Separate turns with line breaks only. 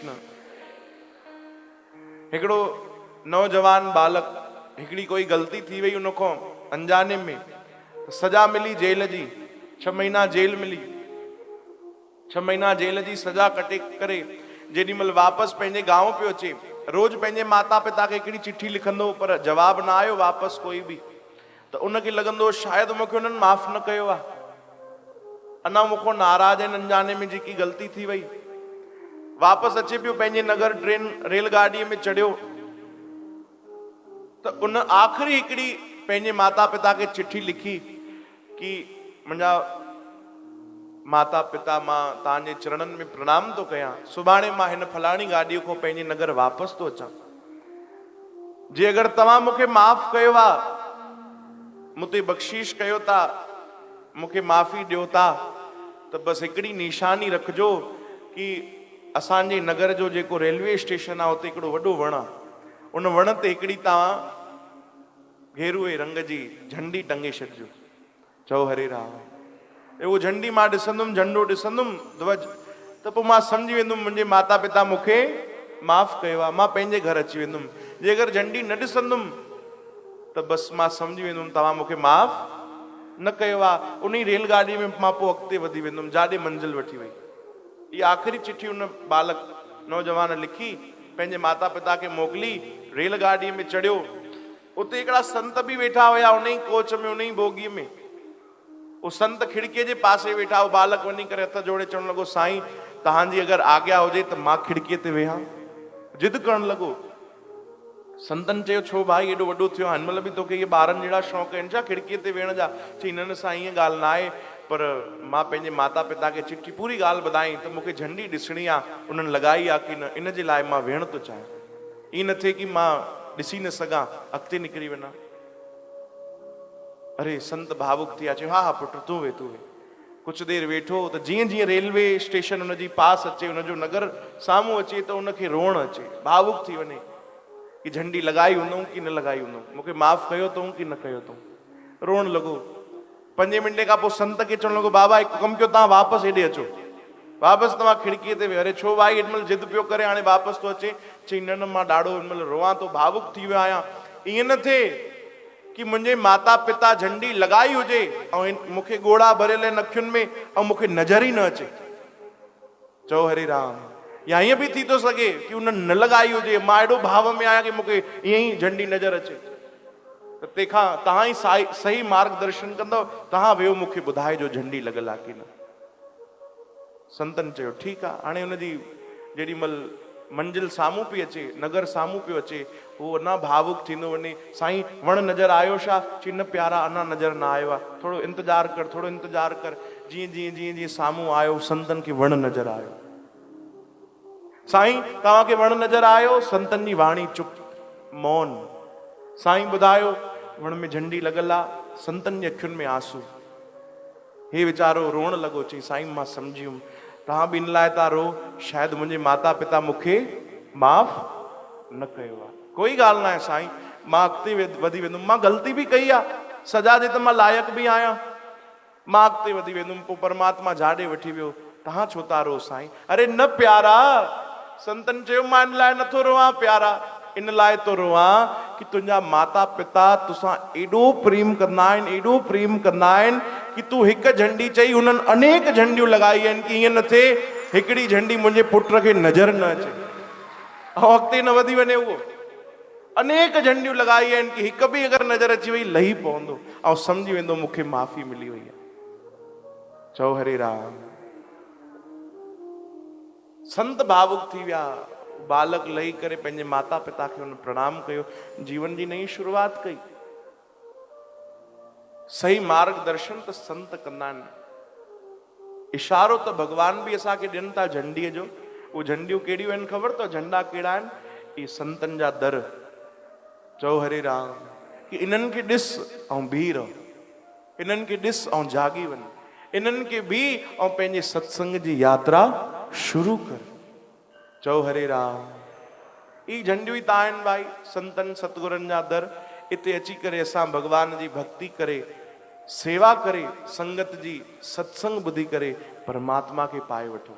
कृष्ण। हिकड़ो नौजवान बालक, हिकड़ी कोई गलती थी वही उनको अनजाने में, तो सजा मिली जेल जी, 6 महीना जेल मिली। 6 महीना जेल जी सजा कटे करे जेडीमल वापस पंहिंजे गांव पियो अचे, रोज पंहिंजे माता पिता के हिकड़ी चिट्ठी लिखंदो, पर जवाब ना आयो वापस कोई भी। तो उनके लगंदो शायद मूंखे उन्हनि माफ़ न कयो आहे, अना मूंखों नाराज आहिनि, अनजाने में जेकी गलती थी वई। वापस अचे पियो पंहिंजे नगर, ट्रेन रेलगाड़ी में चढ़ियो, तो उन आखिरी हिकड़ी पंहिंजे माता पिता के चिट्ठी लिखी कि मुंहिंजा माता पिता, मां तव्हांजे चरणनि में प्रणाम तो कयां, सुभाणे मां हिन फलाणी गाॾीअ खां पंहिंजे नगर वापस तो अचां। जे अगर तव्हां मूंखे माफ़ कयो आहे, मुते बख़्शीश कयो था, मूंखे माफ़ी ॾियो था, तो बस हिकड़ी निशानी रखजो कि असांजे नगर जो जेको रेलवे स्टेशन आहे उते हिकिड़ो वॾो वण आहे, उन वण ते हिकड़ी तव्हां गेरुए रंग जी झंडी टंगे छॾिजो। चओ हरे राम। वो झंडी मां ॾिसंदुमि, झंडो ॾिसंदुमि, ध्वज, त पोइ मां सम्झी वेंदुमि मुंहिंजे माता पिता मूंखे माफ़ कयो आहे, मां पंहिंजे घर अची वेंदुमि। जे अगरि झंडी न ॾिसंदुमि त बसि मां सम्झी वेंदुमि तव्हां मूंखे माफ़ न कयो आहे। उन रेलगाॾी में मां पोइ अॻिते वधी वेंदुमि, जाॾे मंज़िल वठी वई। इहा आख़िरी चिठी उन बालक नौजवान लिखी, पंहिंजे माता पिता खे मोकिली, रेलगाॾीअ में चढ़ियो। उते हिकिड़ा संत बि वेठा हुया उन ई कोच में, उन ई बोगीअ में। वो संत खिड़कीअ जे पासे वेठा, वो बालक वञी करे हथ जोड़े चवण लॻो, साईं तव्हांजी अगरि आज्ञा हुजे त मां खिड़कीअ ते वेहा। जिद करण लॻो। संतन चयो, छो भाई एॾो वॾो थियो, हिनमहिल बि तोखे इहे ॿारनि जहिड़ा शौक़ु आहिनि छा खिड़कीअ ते वेहण जा? चई न न साईं, ईअं ॻाल्हि न आहे, पर मां पंहिंजे माता पिता खे चिठी पूरी ॻाल्हि ॿुधाई त मूंखे झंडी ॾिसणी आहे, उन्हनि लॻाई आहे कि न, इन जे लाइ मां वेहण थो चाहियां। ईअं न थिए कि मां ॾिसी न सघां, अॻिते निकिरी वञा। अरे संत भावुक थी विया, चयो हा हा पुट तूं वे तूं वे। कुछ देर वेठो, तो जीअं जीअं रेलवे स्टेशन उनजी पास अचे, उनजो नगर साम्हूं अचे, त उनखे रोअण अचे, भावुक थी वञे कि झंडी लॻाई हूंदऊं कि न लॻाई हूंदऊं, मूंखे माफ़ कयो अथऊं कि न कयो अथऊं। रोअण लॻो। 5 मिंटे खां पोइ संत खे चवण लॻो, बाबा हिकु कमु कयो, तव्हां वापसि हेॾे अचो, वापसि तव्हां खिड़कीअ ते वियो। अरे छो भाई, हेॾी जिद पियो करे, हाणे वापसि थो अचे? चई न न, मां ॾाढो हिनमहिल रोआं थो, भावुक थी वियो आहियां। ईअं न थिए कि मुंहिंजे माता पिता झंडी लॻाई हुजे ऐं मूंखे ॻोड़ा भरियल आहिनि अखियुनि में ऐं मूंखे नज़र ई न अचे। चओ हरे राम। या ईअं बि थी थो सघे कि उन्हनि न लॻाई हुजे, मां एॾो भाव में आहियां कि मूंखे ईअं ई झंडी नज़र अचे। त तंहिंखां तव्हां ई सही मार्गदर्शन कंदव, तव्हां वियो मूंखे ॿुधाइजो झंडी लॻल आहे कि न। संतन चयो ठीकु आहे। हाणे हुनजी जेॾीमहिल मंजिल साम्हूं पई अचे, नगर साम्हूं पियो अचे, उहो अञा भावुक थींदो वञे, साईं वण नज़र आयो छा? चई न प्यारा, अञा नज़र न आयो आहे, थोरो इंतज़ारु कर, थोरो इंतज़ारु कर। जीअं जीअं जीअं जीअं साम्हूं आयो, संतनि खे वण नज़र आयो। साईं तव्हांखे वण नज़र आयो? संतनि जी वाणी चुप, मौन। साईं ॿुधायो, वण में झंडी लॻल आहे। संतनि जी अखियुनि में आंसू। हे वीचारो रोअण लॻो, चई साईं मां सम्झी वियुमि, तव्हां बि इन लाइ था रो, शायदि मुंहिंजे माता पिता मूंखे माफ़ न कयो आहे। कोई ॻाल्हि न आहे साईं, मां अॻिते वधी वेंदुमि, मां ग़लती बि कई आहे, सजा जे त मां लाइक़ु बि आहियां, मां अॻिते वधी वेंदुमि। पोइ परमात्मा जाॾे वठी वियो। तव्हां छो था रो साईं? अरे न प्यारा, संतनि चयो मां इन लाइ नथो रोआं प्यारा, इन लाइ थो रोआं कि तुंहिंजा माता पिता तोसां एॾो प्रेम कंदा आहिनि, एॾो प्रेम कंदा आहिनि कि तूं हिकु झंडी चई, हुननि अनेक झंडियूं लॻाई आहिनि कि ईअं न थिए हिकिड़ी झंडी मुंहिंजे पुट खे नज़र न अचे ऐं अॻिते न वधी वञे। उहो अनेक झंडियूं लॻाई आहिनि कि हिकु बि अगरि नज़र अची वई लही पवंदो ऐं सम्झी वेंदो मूंखे माफ़ी मिली वई आहे। चओ हरे राम। संत भावुक थी विया। बालक लही करे पंहिंजे माता पिता खे हुन प्रणाम कयो, जीवन जी नई शुरूआत कई। सही मार्गदर्शन त संत कंदा आहिनि। इशारो त भगवान बि असांखे ॾियनि था झंडीअ जो। उहे झंडियूं कहिड़ियूं आहिनि ख़बर अथव? झंडा कहिड़ा आहिनि? इहे संतनि जा दर। चओ हरे राम। कि इन्हनि खे ॾिस ऐं बीह रहो, इन्हनि खे ॾिस ऐं जागी वञ, इन्हनि खे बीह ऐं पंहिंजे सत्संग जी यात्रा शुरू कर। चओ हरे राम। ई झंडियूं ई त आहिनि भाई, संतनि सतगुरनि जा दर। इते अची करे असां भगवान जी भक्ति करे, सेवा करे, संगत जी सत्संग ॿुधी करे परमात्मा खे पाए वठो।